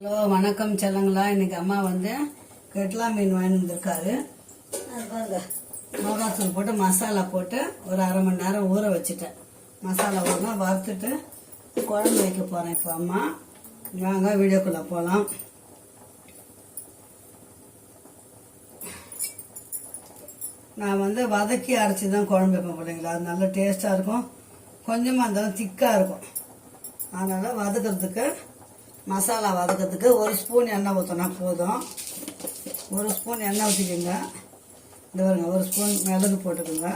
Hello வணக்கம் செல்லங்களா. இன்னைக்கு அம்மா வந்து கெட்லா மீன் வாங்கி வந்திருக்காரு. பாருங்க, மிளகாத்தூள் போட்டு மசாலா போட்டு ஒரு அரை மணி நேரம் ஊற வச்சுட்டேன். மசாலா ஊறினா வறுத்துட்டு குழம்பு வைக்க போறேன். இப்போ அம்மா வாங்க வீடியோக்குள்ள போகலாம். நான் வந்து வதக்கி அரைச்சி தான் குழம்பு வைப்பேன் பிள்ளைங்களா. அது நல்ல டேஸ்டாக இருக்கும். கொஞ்சமாக இருந்தாலும் திக்காக இருக்கும். அதனால் வதக்கிறதுக்கு மசாலா வதக்கிறதுக்கு ஒரு ஸ்பூன் எண்ணெய் ஊற்றினா போதும். ஒரு ஸ்பூன் எண்ணெய் ஊற்றிக்கோங்க. இந்த பாருங்க, ஒரு ஸ்பூன் மிளகு போட்டுக்கோங்க.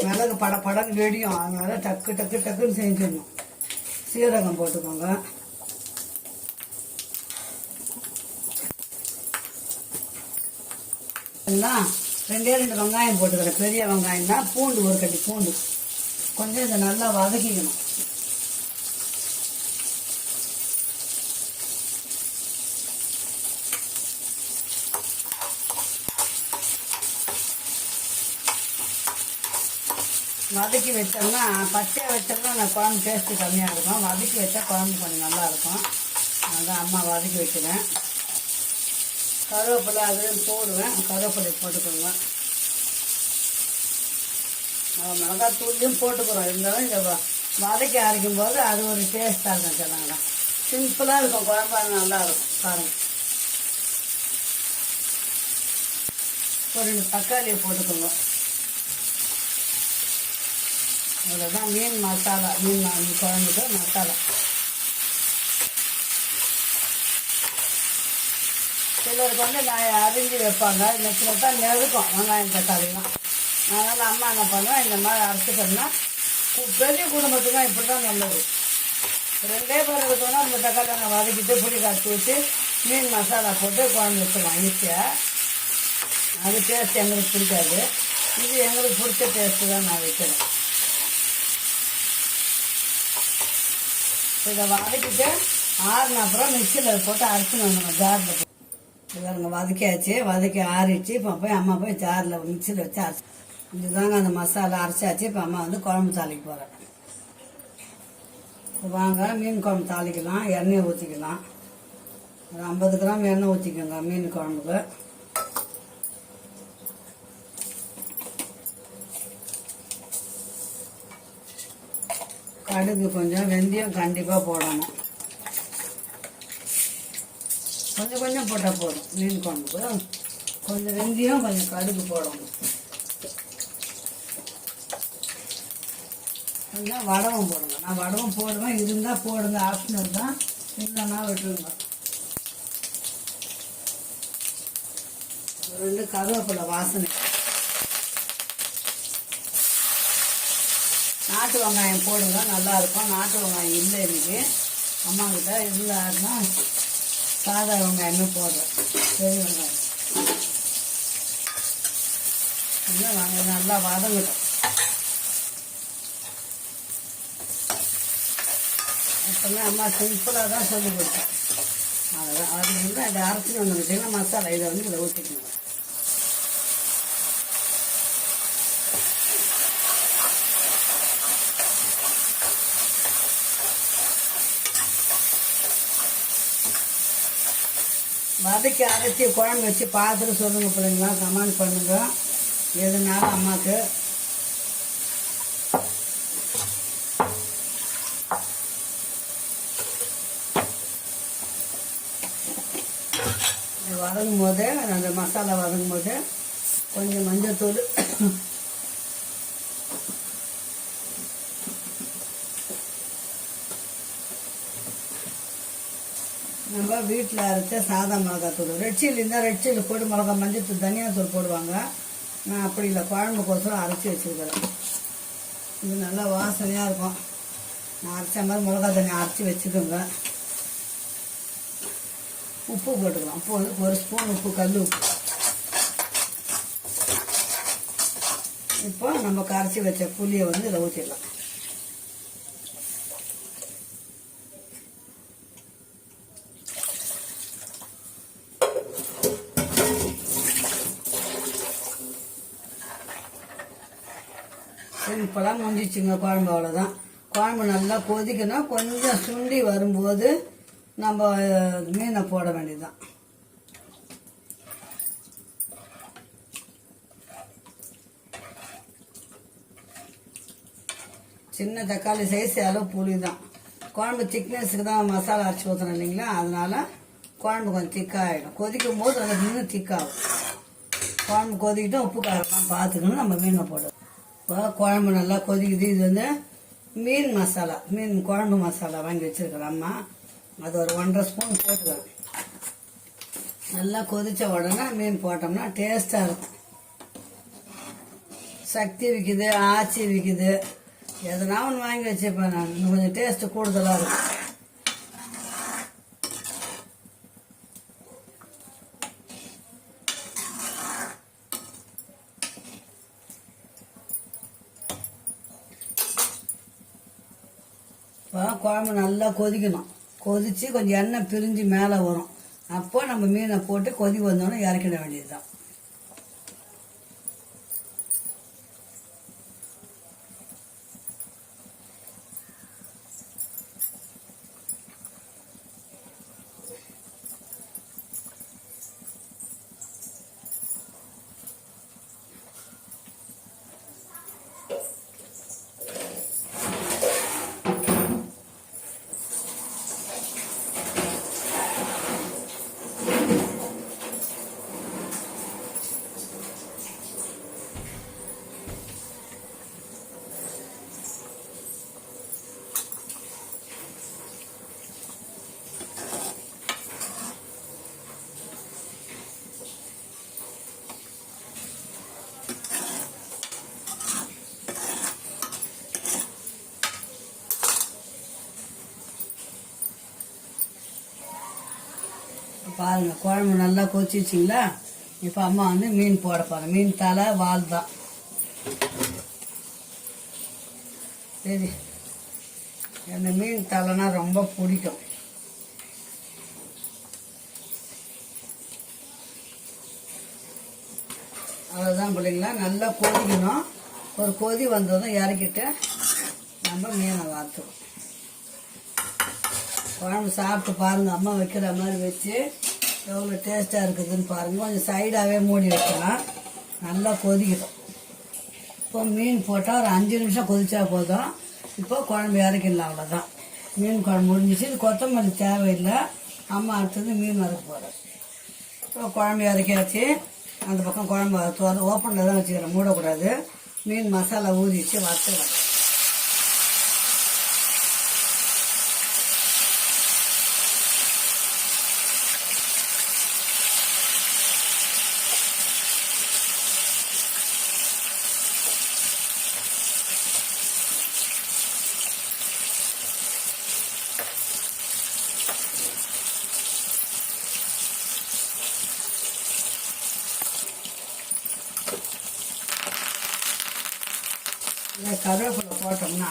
மிளகு படன்னு வெடியும், அதனால டக்கு டக்கு டக்குன்னு செஞ்சிடணும். சீரகம் போட்டுக்கோங்க. எல்லாம் ரெண்டு வெங்காயம் போட்டுக்கிறேன். பெரிய வெங்காயம் தான். பூண்டு ஒரு கட்டி பூண்டு கொஞ்சம் இதை நல்லா வதக்கிக்கணும். வதக்கி வச்சோம்னா பச்சையாக வச்சோம்னா நான் குழம்பு டேஸ்ட்டு கம்மியாக இருக்கும். வதக்கி வச்சா குழம்பு கொஞ்சம் நல்லா இருக்கும். அதுதான் அம்மா வதக்கி வைக்கிறேன். கருவேப்பிலை அதுவும் போடுவேன். கருவேப்பிலை போட்டுக்கோங்க. மிளகாத்தூள்லையும் போட்டுக்கிறோம். இருந்தாலும் இந்த வதக்கி அரைக்கும் போது அது ஒரு டேஸ்ட்டாக இருக்கும். சொன்னாங்களா சிம்பிளாக இருக்கும் குழம்பு, அது நல்லா இருக்கும். பாருங்கள், ஒரு 2 தக்காளியை போட்டுக்கோங்க. அவ்வளோதான் மீன் மசாலா. மீன் குழம்புக்கு மசாலா. சிலருக்கு வந்து நான் அரிஞ்சு வைப்பாங்க. நெச்சில் நெருக்கும் வெங்காயம் தக்காளிலாம். அதனால் அம்மா என்ன பண்ணுவேன், இந்த மாதிரி அரைச்சிட்டோம்னா பெரிய குடும்பத்துக்கு இப்படி தான் நல்லது. 2 பேர் இருக்கோன்னா இந்த தக்காளி நான் வதக்கிட்டு புளி கரைச்சி ஊற்றி மீன் மசாலா போட்டு குழம்பு வச்சுக்கலாம் ஈஸியாக. அது டேஸ்ட் எங்களுக்கு பிடிக்காது. இது எங்களுக்கு பிடிச்ச டேஸ்ட்டு தான் நான் வைக்கிறேன். இதை வதக்கிட்டு ஆறுன அப்புறம் மிக்சியில் போட்டு அரைச்சின்னு வந்துடும். ஜாரில் போட்டு இதாங்க வதக்கியாச்சு. வதக்கி ஆறிடுச்சு. இப்போ போய் அம்மா போய் ஜாரில் மிக்சியில் வச்சு அரைச்சி இதுதாங்க அந்த மசாலா அரைச்சாச்சு. இப்போ அம்மா வந்து குழம்பு தாளிக்க போகிறேன். வாங்க மீன் குழம்பு தாளிக்கலாம். எண்ணெய் ஊற்றிக்கலாம். ஒரு 50 கிராம் எண்ணெய் ஊற்றிக்கோங்க மீன் குழம்புக்கு. கடுகு கொஞ்சம், வெந்தயம் கண்டிப்பாக போடணும். கொஞ்சம் கொஞ்சம் போட்டால் போதும். மீன் குழம்புக்கு கொஞ்சம் வெந்தயம் கொஞ்சம் கடுகு போடணும். கொஞ்சம் வடகம் போடுங்க. நான் வடகம் போடுவேன். இருந்தால் போடுங்க, ஆப்ஷனல் தான். இல்லைன்னா விட்டுருங்க. 2 கருவேப்பிலை வாசனை. நாட்டு வெங்காயம் போடுங்க, நல்லாயிருக்கும். நாட்டு வெங்காயம் இல்லை இன்னைக்கு அம்மா கிட்ட. இருந்தாருன்னா சாதா வெங்காயமே போடுறேன். பெரிய வெங்காயம் கொஞ்சம் நல்லா வதங்கட்டும். எப்பவுமே அம்மா சிம்பிளாக தான் சொல்லி கொடுத்தேன். அதுதான் அது வந்து அதை அரைச்சிட்டு வந்துக்கிட்டீங்கன்னா மசாலா இதை வந்து இதை ஊற்றிக்கணும். வதக்கி அரைச்சி குழம்பு வச்சு பார்த்துட்டு சொல்லுங்கள் பிள்ளைங்களா. கமெண்ட் பண்ணுங்க எதுனாலும் அம்மாவுக்கு. வதங்கும் போது அந்த மசாலா வதங்கும் போது கொஞ்சம் மஞ்சத்தூள், நம்ம வீட்டில் அரைச்ச சாதா மிளகாத்தூள். ரெட் சில்லி இருந்தால் ரெட் சில்லி போட்டு மிளகா, மஞ்சத்தூள், தனியாத்தூள் போடுவாங்க. நான் அப்படி இல்லை, குழம்புக்கோசரம் அரைச்சி வச்சுருக்கிறேன். இது நல்லா வாசனையாக இருக்கும். நான் அரைச்ச மாதிரி மிளகா தண்ணி அரைச்சி வச்சுக்கோங்க. உப்பு போட்டுக்கலாம். உப்பு வந்து 1 ஸ்பூன் உப்பு, கல் உப்பு. இப்போ நம்ம கரைச்சி வச்ச புளியை வந்து இதில் ஊற்றிடலாம். சிம்பிளாக முடிஞ்சிச்சுங்க குழம்பு. அவ்வளோதான். குழம்பு நல்லா கொதிக்கணும். கொஞ்சம் சுண்டி வரும்போது நம்ம மீனை போட வேண்டியதுதான். சின்ன தக்காளி சைஸ் அளவு புளி தான். குழம்பு திக்னஸுக்கு தான் மசாலா அரைச்சி ஊற்றுறோம் இல்லைங்களா, அதனால குழம்பு கொஞ்சம் திக்காகிடும். கொதிக்கும் போது அந்த மீன் திக்காகும். குழம்பு கொதிக்கிட்டு உப்பு காரம்லாம் பார்த்துக்கணும். நம்ம மீனை போடுவோம். இப்போ குழம்பு நல்லா கொதிக்குது. இது வந்து மீன் மசாலா, மீன் குழம்பு மசாலா வாங்கி வச்சிருக்கிறேன் அம்மா. அது ஒரு 1.5 ஸ்பூன் போட்டுக்கிறேன். நல்லா கொதித்த உடனே மீன் போட்டோம்னா டேஸ்ட்டாக இருக்கும். சக்தி விற்கிது, ஆச்சி விற்கிது, எதனா ஒன்று வாங்கி வச்சுப்பேன் நான். இன்னும் கொஞ்சம் டேஸ்ட்டு கூடுதலாக இருக்கும். இப்போ குழம்பு நல்லா கொதிக்கணும். கொதித்து கொஞ்சம் எண்ணெய் பிரிஞ்சு மேலே வரும். அப்போ நம்ம மீனை போட்டு கொதி வந்தோடனே இறக்கிட வேண்டியது தான். பாருங்க, குழம்பு நல்லா கொதிச்சிச்சிங்களா. இப்போ அம்மா வந்து மீன் போட போகிறேன். மீன் தலை வால் தான். சரி, எனக்கு மீன் தலைனா ரொம்ப பிடிக்கும். அவ்வளோதான் பிள்ளைங்களா. நல்லா கொதிக்கணும். ஒரு கொதி வந்ததும் இறக்கிட்டு நம்ம மீனை வார்த்துவோம். குழம்பு சாப்பிட்டு பாருங்கள். அம்மா வைக்கிற மாதிரி வச்சு எவ்வளோ டேஸ்ட்டாக இருக்குதுன்னு பாருங்கள். கொஞ்சம் சைடாகவே மூடி வைக்கலாம். நல்லா கொதிக்கணும். இப்போ மீன் போட்டால் ஒரு 5 நிமிஷம் கொதிச்சா போதும். இப்போ குழம்பு இறக்கிடலாம். அவ்வளோதான், மீன் குழம்பு முடிஞ்சிச்சு. இது கொத்தமல்லி தேவையில்லை. அம்மா அடுத்தது மீன் வறுக்க போகிறேன். இப்போ குழம்பு இறக்கியாச்சு. அந்த பக்கம் குழம்பு ஓப்பனில் தான் வச்சுக்கிறேன், மூடக்கூடாது. மீன் மசாலா ஊறிச்சு, வறுத்துக்கிறேன். கருவேப்பிலை போட்டோம்னா,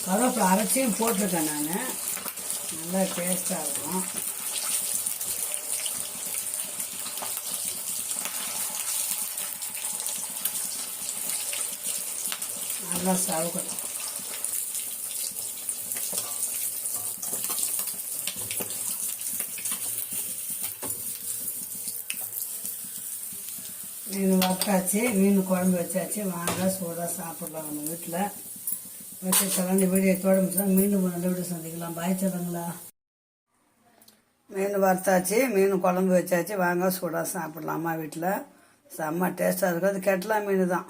கருவேப்பிலை அரைச்சியும் போட்டிருக்கேன் நான். நல்லா டேஸ்டாக இருக்கும். நல்லா சவுக்கணும். மீன் வறுத்தாச்சு, மீன் குழம்பு வச்சாச்சு. வாங்க சூடாக சாப்பிட்லாம். நம்ம வீட்டில் வச்சு தரண்டி வீடியோ தொடர்ந்து மீண்டும் நல்ல வீடியோ சந்திக்கலாம். பாய் சொல்லுங்களா. மீன் வறுத்தாச்சு, மீன் குழம்பு வச்சாச்சு. வாங்க சூடாக சாப்பிட்லாம். அம்மா வீட்டில் செம்ம டேஸ்ட்டாக இருக்கும். அது கெட்டலா மீன் தான்.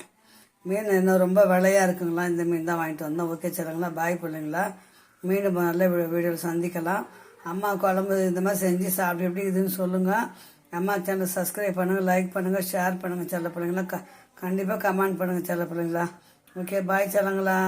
மீன் இன்னும் ரொம்ப விலையாக இருக்குங்களா. இந்த மீன் தான் வாங்கிட்டு வந்தோம். ஓகே சொல்லுங்களா. பாய் பிள்ளைங்களா. மீண்டும் நல்ல வீடியோவில் சந்திக்கலாம். அம்மா குழம்பு இந்த மாதிரி செஞ்சு சாப்பிட்டு எப்படி இதுன்னு சொல்லுங்கள். அம்மா சேனல் சப்ஸ்கிரைப் பண்ணுங்கள், லைக் பண்ணுங்கள், ஷேர் பண்ணுங்கள். செல்ல பிள்ளைங்களா கண்டிப்பாக கமெண்ட் பண்ணுங்கள் செல்ல பிள்ளைங்களா. ஓகே பாய் சொல்லுங்களா.